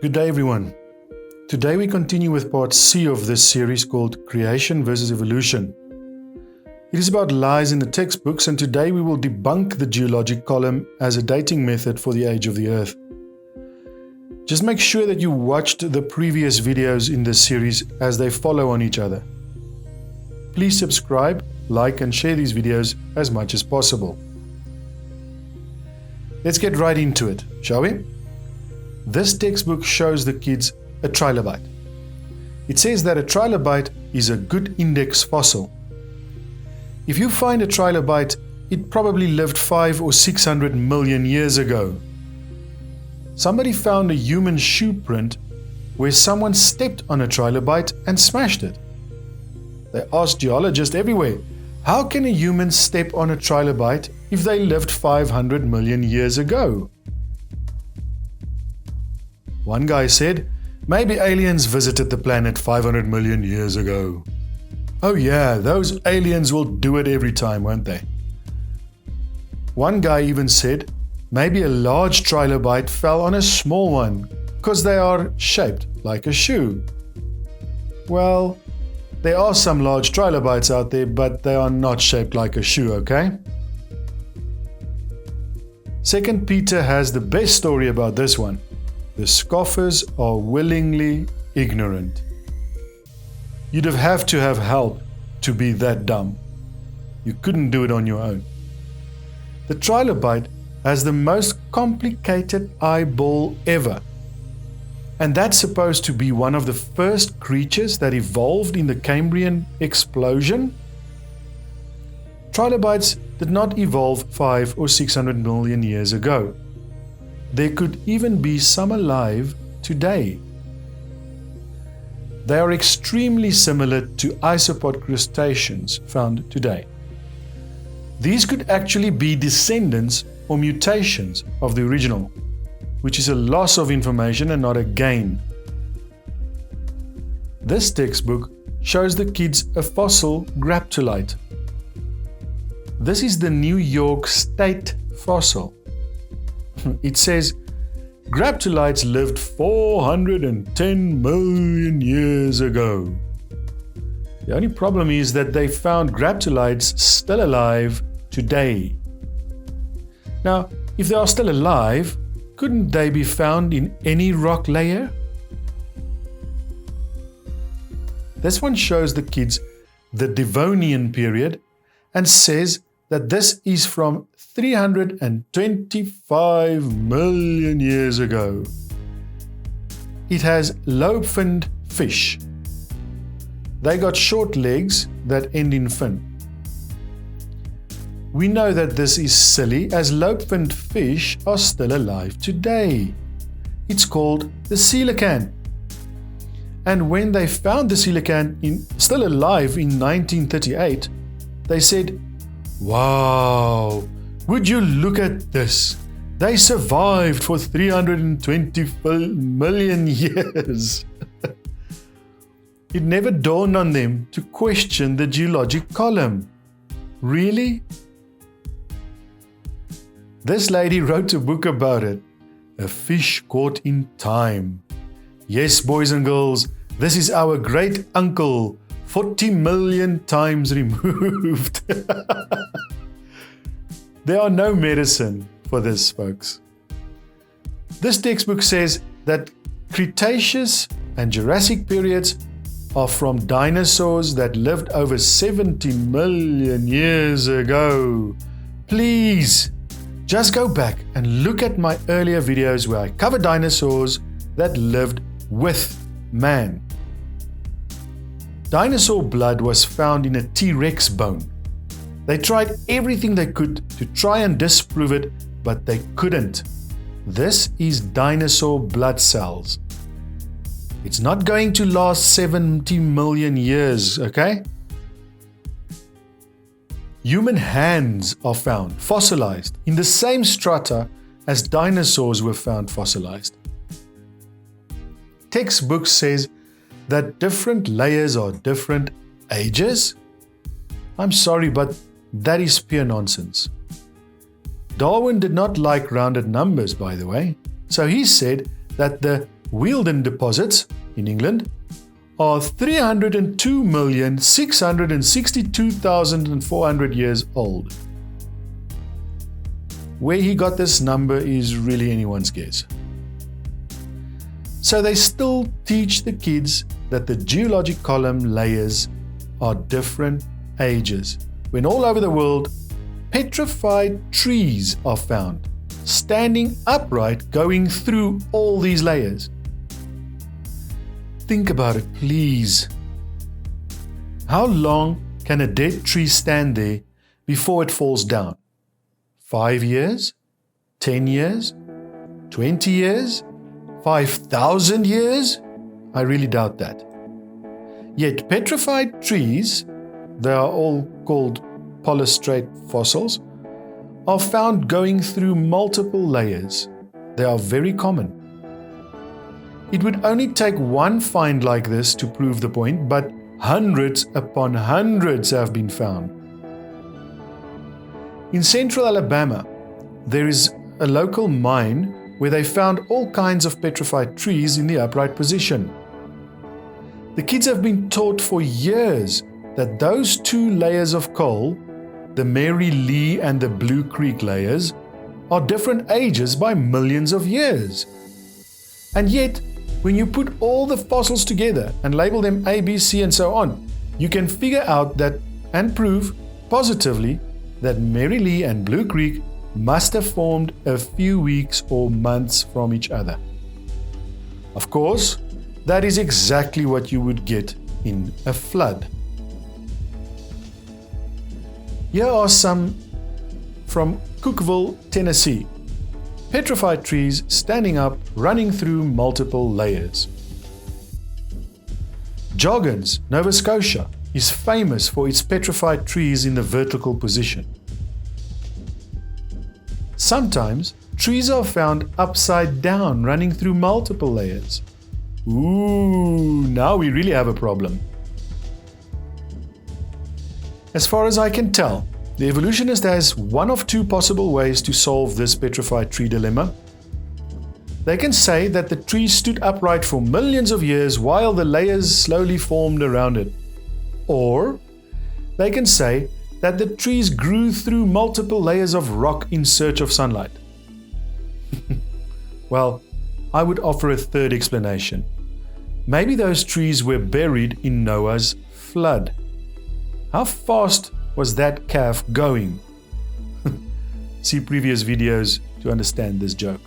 Good day, everyone. Today we continue with part C of this series called Creation versus Evolution. It is about lies in the textbooks, and today we will debunk the geologic column as a dating method for the age of the Earth. Just make sure that you watched the previous videos in this series as they follow on each other. Please subscribe, like and share these videos as much as possible. Let's get right into it, shall we? This textbook shows the kids a trilobite. It says that a trilobite is a good index fossil. If you find a trilobite, it probably lived 500 or 600 million years ago. Somebody found a human shoe print where someone stepped on a trilobite and smashed it. They asked geologists everywhere, how can a human step on a trilobite if they lived 500 million years ago? One guy said, maybe aliens visited the planet 500 million years ago. Oh yeah, those aliens will do it every time, won't they? One guy even said, maybe a large trilobite fell on a small one because they are shaped like a shoe. Well, there are some large trilobites out there, but they are not shaped like a shoe, okay? 2 Peter has the best story about this one. The scoffers are willingly ignorant. You'd have to have help to be that dumb. You couldn't do it on your own. The trilobite has the most complicated eyeball ever. And that's supposed to be one of the first creatures that evolved in the Cambrian explosion. Trilobites did not evolve 500 or 600 million years ago. There could even be some alive today. They are extremely similar to isopod crustaceans found today. These could actually be descendants or mutations of the original, which is a loss of information and not a gain. This textbook shows the kids a fossil graptolite. This is the New York State fossil. It says, graptolites lived 410 million years ago. The only problem is that they found graptolites still alive today. Now, if they are still alive, couldn't they be found in any rock layer? This one shows the kids the Devonian period and says that this is from 325 million years ago. It has lobe-finned fish. They got short legs that end in fin. We know that this is silly as lobe-finned fish are still alive today. It's called the coelacanth. And when they found the coelacanth still alive in 1938, they said, wow, would you look at this? They survived for 320 million years. It never dawned on them to question the geologic column. Really? This lady wrote a book about it. A fish caught in time. Yes, boys and girls, this is our great uncle, 40 million times removed. There are no medicine for this, folks. This textbook says that Cretaceous and Jurassic periods are from dinosaurs that lived over 70 million years ago. Please, just go back and look at my earlier videos where I cover dinosaurs that lived with man. Dinosaur blood was found in a T-Rex bone. They tried everything they could to try and disprove it, but they couldn't. This is dinosaur blood cells. It's not going to last 70 million years, okay? Human hands are found fossilized in the same strata as dinosaurs were found fossilized. Textbook says that different layers are different ages? I'm sorry, but that is pure nonsense. Darwin did not like rounded numbers, by the way, so he said that the Wealden deposits in England are 302,662,400 years old. Where he got this number is really anyone's guess. So they still teach the kids that the geologic column layers are different ages, when all over the world petrified trees are found, standing upright, going through all these layers. Think about it, please. How long can a dead tree stand there before it falls down? 5 years? 10 years? 20 years? 5,000 years? I really doubt that. Yet petrified trees, they are all called polystrate fossils, are found going through multiple layers. They are very common. It would only take one find like this to prove the point, but hundreds upon hundreds have been found. In central Alabama, there is a local mine where they found all kinds of petrified trees in the upright position. The kids have been taught for years that those two layers of coal, the Mary Lee and the Blue Creek layers, are different ages by millions of years. And yet, when you put all the fossils together and label them A, B, C and so on, you can figure out that and prove positively that Mary Lee and Blue Creek must have formed a few weeks or months from each other. Of course, that is exactly what you would get in a flood. Here are some from Cookeville, Tennessee. Petrified trees standing up, running through multiple layers. Joggins, Nova Scotia, is famous for its petrified trees in the vertical position. Sometimes, trees are found upside down, running through multiple layers. Ooh, now we really have a problem. As far as I can tell, the evolutionist has one of two possible ways to solve this petrified tree dilemma. They can say that the tree stood upright for millions of years while the layers slowly formed around it. Or they can say that the trees grew through multiple layers of rock in search of sunlight. Well, I would offer a third explanation. Maybe those trees were buried in Noah's flood. How fast was that calf going? See previous videos to understand this joke.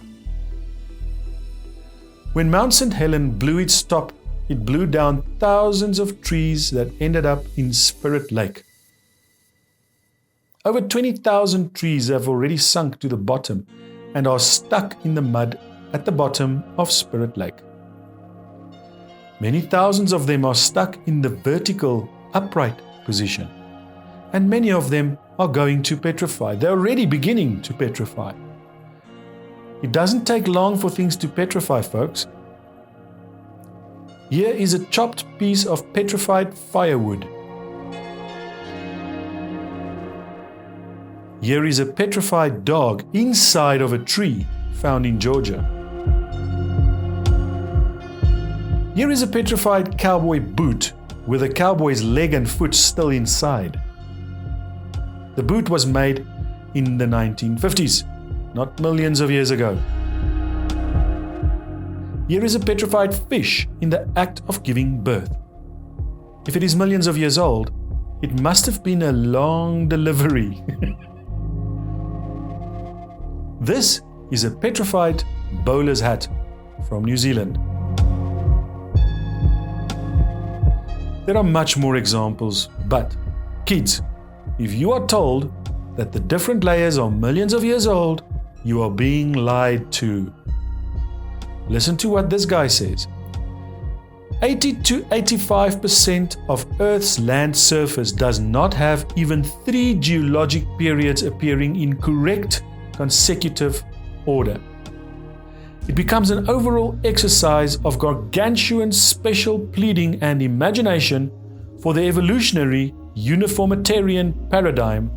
When Mount St. Helens blew its top, it blew down thousands of trees that ended up in Spirit Lake. Over 20,000 trees have already sunk to the bottom and are stuck in the mud at the bottom of Spirit Lake. Many thousands of them are stuck in the vertical, upright position, and many of them are going to petrify. They're already beginning to petrify. It doesn't take long for things to petrify, folks. Here is a chopped piece of petrified firewood. Here is a petrified dog inside of a tree found in Georgia. Here is a petrified cowboy boot with a cowboy's leg and foot still inside. The boot was made in the 1950s, not millions of years ago. Here is a petrified fish in the act of giving birth. If it is millions of years old, it must have been a long delivery. This is a petrified bowler's hat from New Zealand. There are much more examples, but kids, if you are told that the different layers are millions of years old, you are being lied to. Listen to what this guy says. 80 to 85% of Earth's land surface does not have even 3 geologic periods appearing in correct consecutive order. It becomes an overall exercise of gargantuan special pleading and imagination for the evolutionary uniformitarian paradigm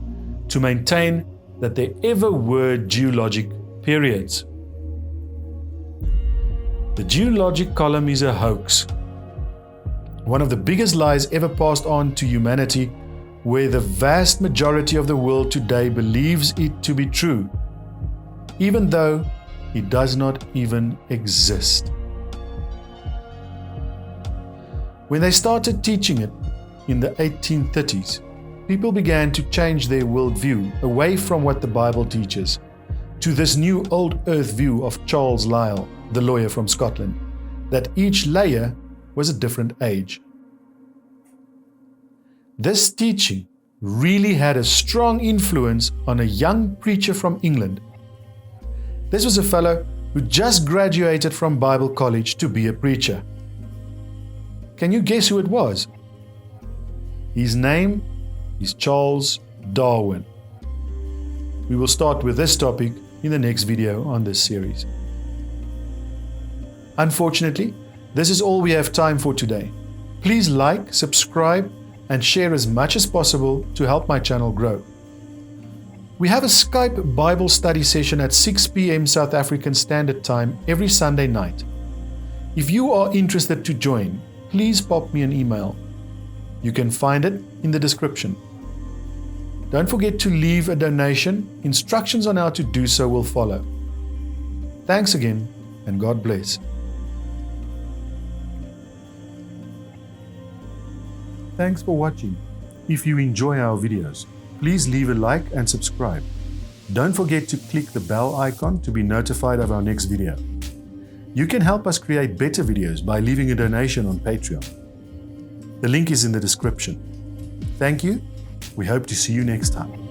to maintain that there ever were geologic periods. The Geologic column is a hoax. One of the biggest lies ever passed on to humanity, where the vast majority of the world today believes it to be true, even though it does not even exist. When they started teaching it in the 1830s, people began to change their worldview away from what the Bible teaches to this new old earth view of Charles Lyell, the lawyer from Scotland, that each layer was a different age. This teaching really had a strong influence on a young preacher from England. This was a fellow who just graduated from Bible college to be a preacher. Can you guess who it was? His name is Charles Darwin. We will start with this topic in the next video on this series. Unfortunately, this is all we have time for today. Please like, subscribe, and share as much as possible to help my channel grow. We have a Skype Bible study session at 6 p.m. South African Standard Time every Sunday night. If you are interested to join, please pop me an email. You can find it in the description. Don't forget to leave a donation. Instructions on how to do so will follow. Thanks again, and God bless. Thanks for watching. If you enjoy our videos, please leave a like and subscribe. Don't forget to click the bell icon to be notified of our next video. You can help us create better videos by leaving a donation on Patreon. The link is in the description. Thank you. We hope to see you next time.